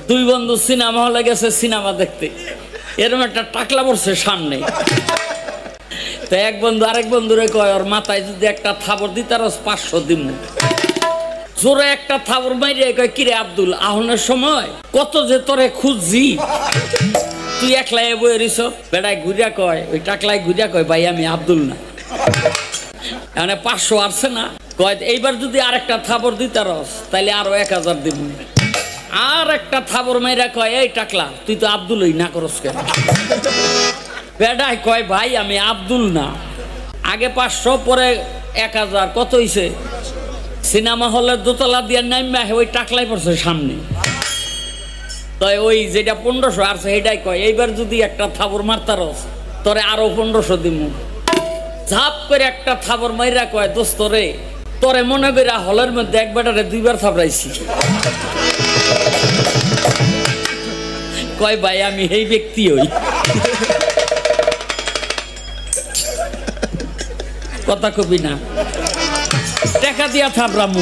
দুই বন্ধু সিনেমা হলে গেছে সিনেমা দেখতে, এরকম একটা টাকলা পড়ছে সামনে। তো এক বন্ধু আরেক বন্ধুরে কয়, ওর মাথায় যদি একটা থাবর দিতার 500 দিন। জোরে একটা থাবর মাইরে কয়, কিরে আব্দুল, আহনের সময় কত যে তোরে খুঁজছি, তুই একলাই বয়ে রিস। বেড়ায় ঘুরিয়া কয়, ওই টাকলায় ঘুরিয়া কয়, ভাই আমি আব্দুল না। মানে 500 আসছে না, কয় এইবার যদি আরেকটা থাবর দিতারস তাইলে আরো 1000 দিব। আর একটা থাবর মাইরা কয়, এই টাকলা তুই তো আব্দুলই না করস কেন? বেড়ায় কয়, ভাই আমি আব্দুল না, আগে 500 পরে 1000, কত হইছে? সিনেমা হলের দোতলা দিয়ে নাইমা ওই টাকলাই পড়ছে সামনে। তো ওই যেটা 1500 আসছে সেটাই কয়, এইবার যদি একটা থাবর মারতারস তোরে আরো 1500 দিব। ঝাপ করে একটা থাবর মাইরা কয়, দোস্ত রে, তোরে মনে কইরা হলের মধ্যে এক বেটারে 2 বার থাবড়াইছি। কয়, ভাই আমি এই ব্যক্তি হই। কথা কবি না, টাকা দিয়া থাবড়ামু।